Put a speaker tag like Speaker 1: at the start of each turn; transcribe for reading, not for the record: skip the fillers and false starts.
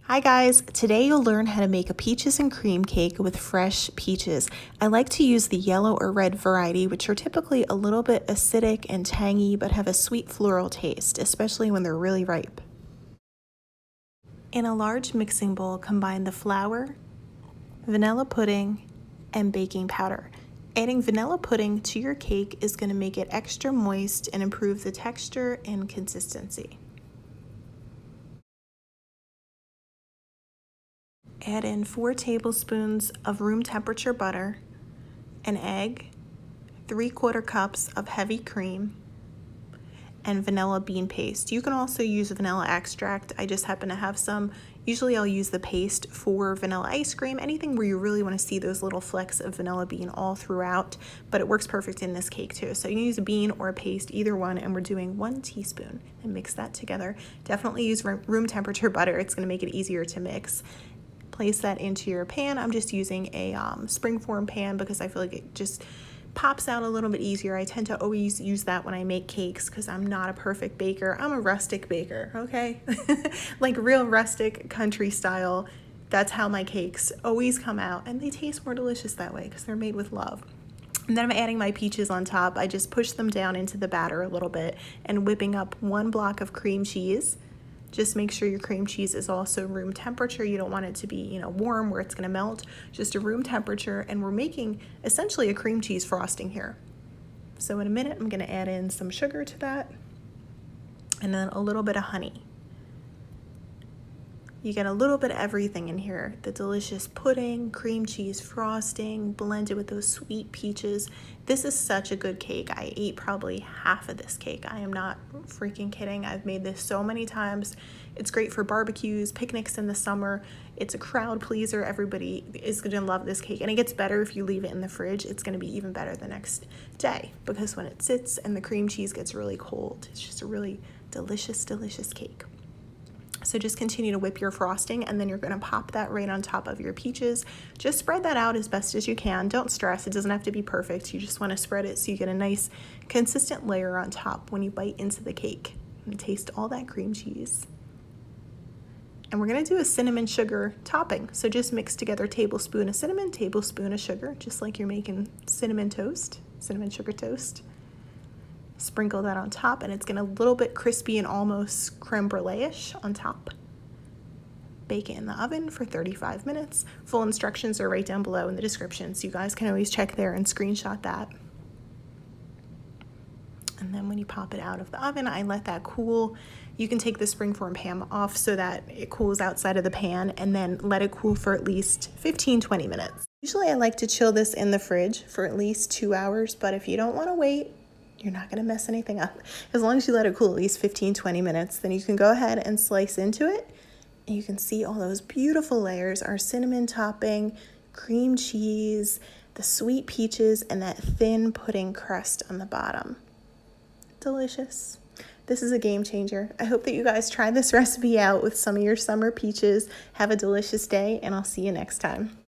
Speaker 1: Hi guys, today you'll learn how to make a peaches and cream cake with fresh peaches. I like to use the yellow or red variety, which are typically a little bit acidic and tangy but have a sweet floral taste, especially when they're really ripe. In a large mixing bowl, combine the flour, vanilla pudding, and baking powder. Adding vanilla pudding to your cake is going to make it extra moist and improve the texture and consistency. Add in 4 tablespoons of room temperature butter, an egg, 3/4 cups of heavy cream, and vanilla bean paste. You can also use vanilla extract. I just happen to have some. Usually I'll use the paste for vanilla ice cream, anything where you really want to see those little flecks of vanilla bean all throughout, but it works perfect in this cake too. So you can use a bean or a paste, either one, and we're doing 1 teaspoon and mix that together. Definitely use room temperature butter. It's going to make it easier to mix. Place that into your pan. I'm just using a springform pan because I feel like it just pops out a little bit easier. I tend to always use that when I make cakes because I'm not a perfect baker. I'm a rustic baker, okay? Like real rustic country style. That's how my cakes always come out, and they taste more delicious that way because they're made with love. And then I'm adding my peaches on top. I just push them down into the batter a little bit and whipping up 1 block of cream cheese. Just make sure your cream cheese is also room temperature. You don't want it to be, warm where it's going to melt. Just a room temperature, and we're making essentially a cream cheese frosting here. So in a minute, I'm going to add in some sugar to that, and then a little bit of honey. You get a little bit of everything in here. The delicious pudding, cream cheese frosting, blended with those sweet peaches. This is such a good cake. I ate probably half of this cake. I am not freaking kidding. I've made this so many times. It's great for barbecues, picnics in the summer. It's a crowd pleaser. Everybody is gonna love this cake. And it gets better if you leave it in the fridge. It's gonna be even better the next day because when it sits and the cream cheese gets really cold, it's just a really delicious, delicious cake. So just continue to whip your frosting, and then you're going to pop that right on top of your peaches. Just spread that out as best as you can. Don't stress. It doesn't have to be perfect. You just want to spread it so you get a nice consistent layer on top when you bite into the cake and taste all that cream cheese. And we're going to do a cinnamon sugar topping. So just mix together a tablespoon of cinnamon, tablespoon of sugar, just like you're making cinnamon toast, cinnamon sugar toast. Sprinkle that on top, and it's going to a little bit crispy and almost creme brulee-ish on top. Bake it in the oven for 35 minutes. Full instructions are right down below in the description, so you guys can always check there and screenshot that. And then when you pop it out of the oven, I let that cool. You can take the springform pan off so that it cools outside of the pan, and then let it cool for at least 15-20 minutes. Usually I like to chill this in the fridge for at least 2 hours, but if you don't want to wait, you're not going to mess anything up. As long as you let it cool at least 15-20 minutes, then you can go ahead and slice into it. And you can see all those beautiful layers, our cinnamon topping, cream cheese, the sweet peaches, and that thin pudding crust on the bottom. Delicious. This is a game changer. I hope that you guys try this recipe out with some of your summer peaches. Have a delicious day, and I'll see you next time.